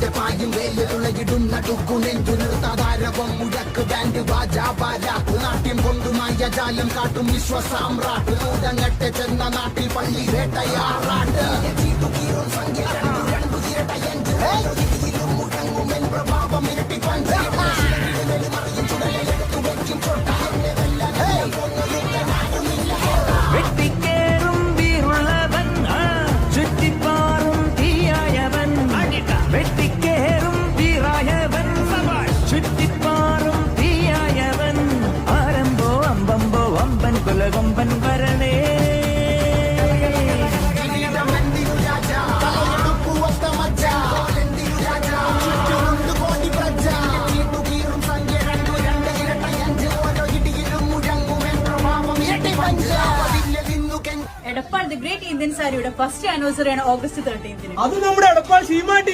നിന്റെ പായും വേല് തുളകിടും നടുക്കു നെഞ്ചു നിർത്താതാരവം മുഴക്ക് ബാൻഡ് ബാജാബാരാട്ട് നാട്യം കൊണ്ടുമായ ജാലം കാട്ടും വിശ്വസാമ്രാട്ട് മൂടങ്ങട്ടെ ചെന്ന നാട്ടിൽ പള്ളി വേട്ടയാറാട്ട് സംഖ്യ രണ്ടു ഇരട്ടയഞ്ച് മുഴങ്ങുമെൻ പ്രഭാവം ഇരട്ടി പഞ്ച് മറിയും ചുടലെടുത്തു വെക്കും ചൊട്ടാനെ വെട്ടിക്കേറും വീറുള്ളവൻ ചുറ്റിപ്പാറും തീയായവൻ വെട്ടിക്കേറും വീറായവൻ ചുറ്റിപ്പാറും തീയായവൻ ആരംഭോ അമ്പമ്പോ അമ്പൻ കുലകൊമ്പൻ വരണേ എടപ്പാൾ ദി ഗ്രേറ്റ് ഇന്ത്യൻ സാരിയുടെ ഫസ്റ്റ് ആനിവേഴ്സറിയാണ് ഓഗസ്റ്റ് 13. അത് നമ്മുടെ എടപ്പാൾ ശീമാട്ടി.